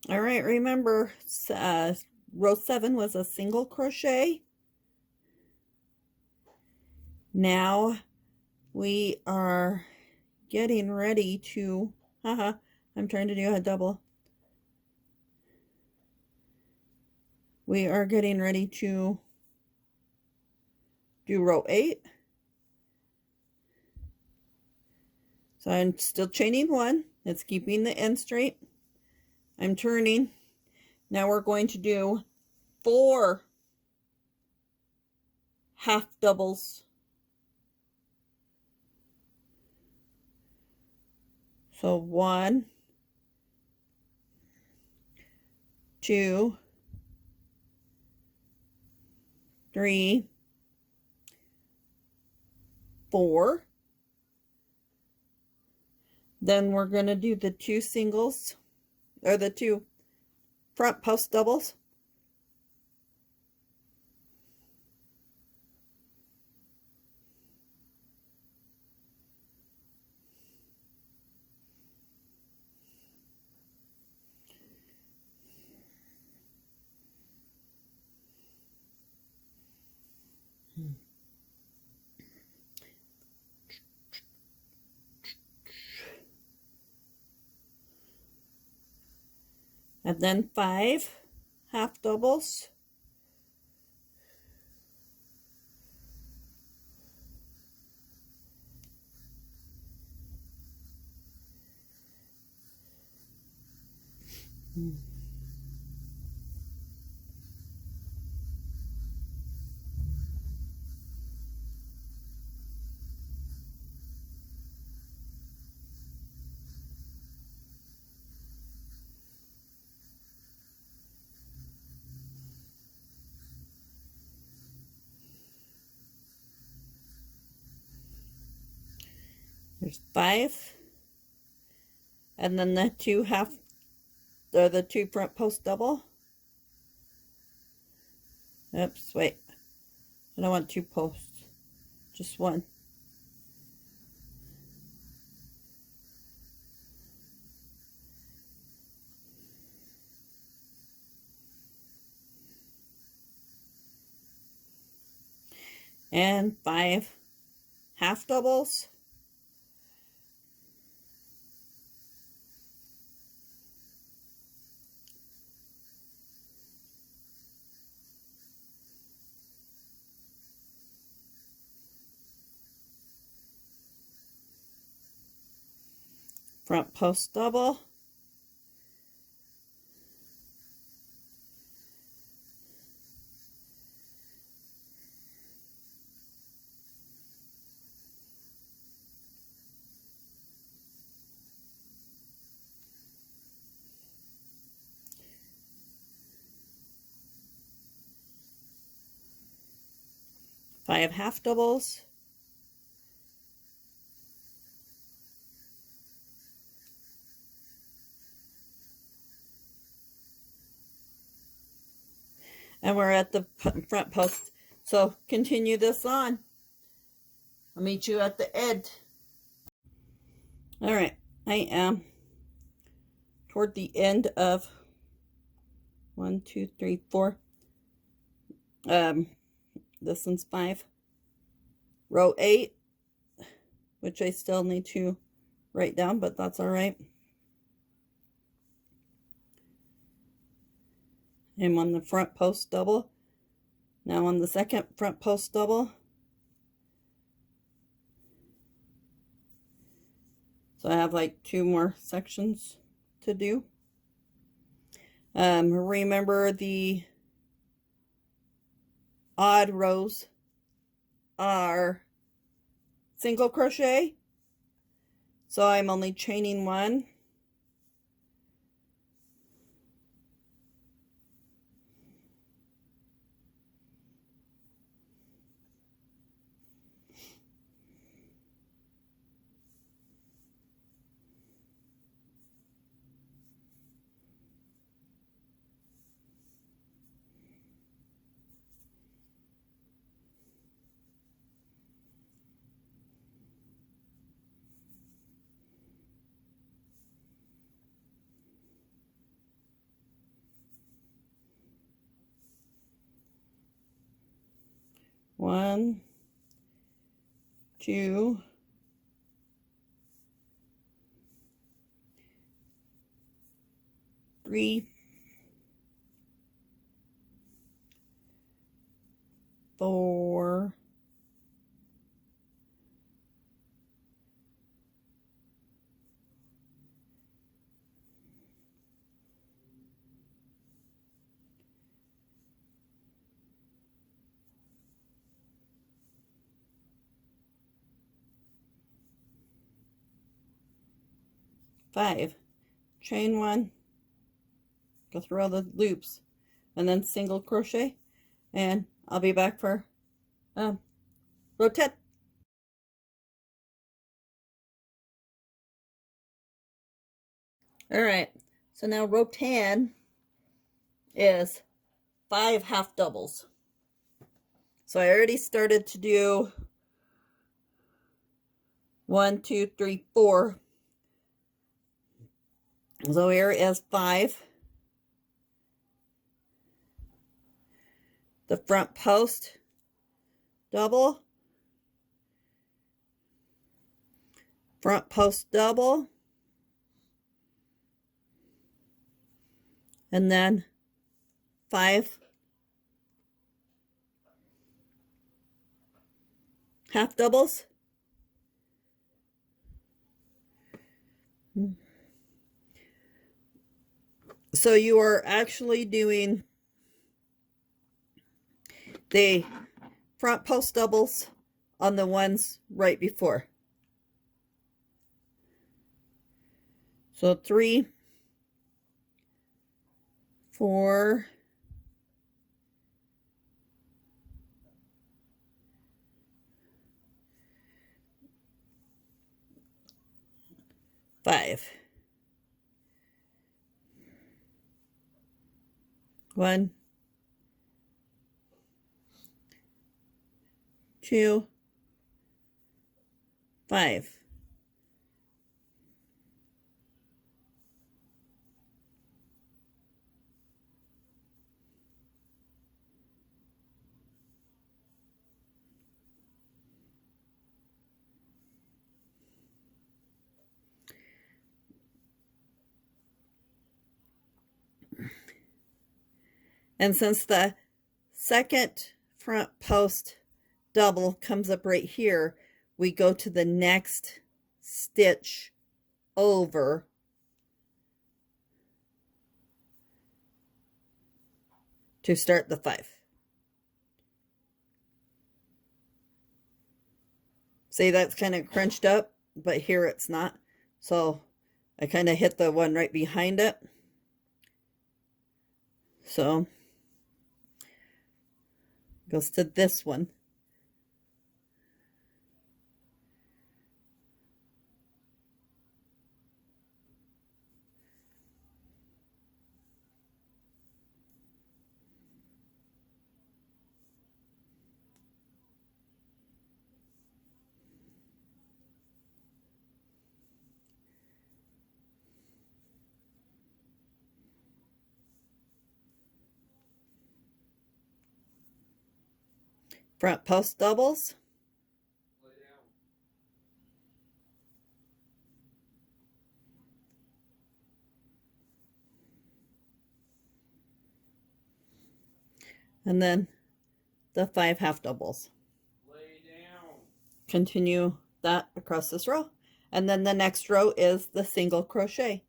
All right, remember, row 7 was a single crochet. Now we are getting ready to, I'm trying to do a double. We are getting ready to do row 8. So I'm still chaining 1. It's keeping the end straight. I'm turning. Now we're going to do 4 half doubles. So 1, 2, 3, 4. Then we're going to do the 2 singles, or the 2 front post doubles. And then 5 half doubles. There's 5. And then the 2 half, or the 2 front post double. Oops, wait. I don't want 2 posts, just 1. And 5 half doubles. Front post double. Five half doubles. And we're at the front post. So continue this on. I'll meet you at the end. All right, I am toward the end of 1, 2, 3, 4. This one's 5. Row 8, which I still need to write down, but that's all right. I'm on the front post double. Now on the second front post double. So I have like 2 more sections to do. Remember the odd rows are single crochet. So I'm only chaining 1. 1, 2, 3, 4, 5, chain 1, go through all the loops, and then single crochet, and I'll be back for row 10. All right, so now row 10 is 5 half doubles. So I already started to do 1, 2, 3, 4. So here is 5. The front post double, front post double, and then 5 half doubles. So you are actually doing the front post doubles on the ones right before. So 3, 4, 5. 1, 2, 5. And since the second front post double comes up right here, we go to the next stitch over to start the 5. See, that's kind of crunched up, but here it's not. So I kind of hit the one right behind it. So goes to this one. Front post doubles. And then the 5 half doubles. Lay down. Continue that across this row. And then the next row is the single crochet.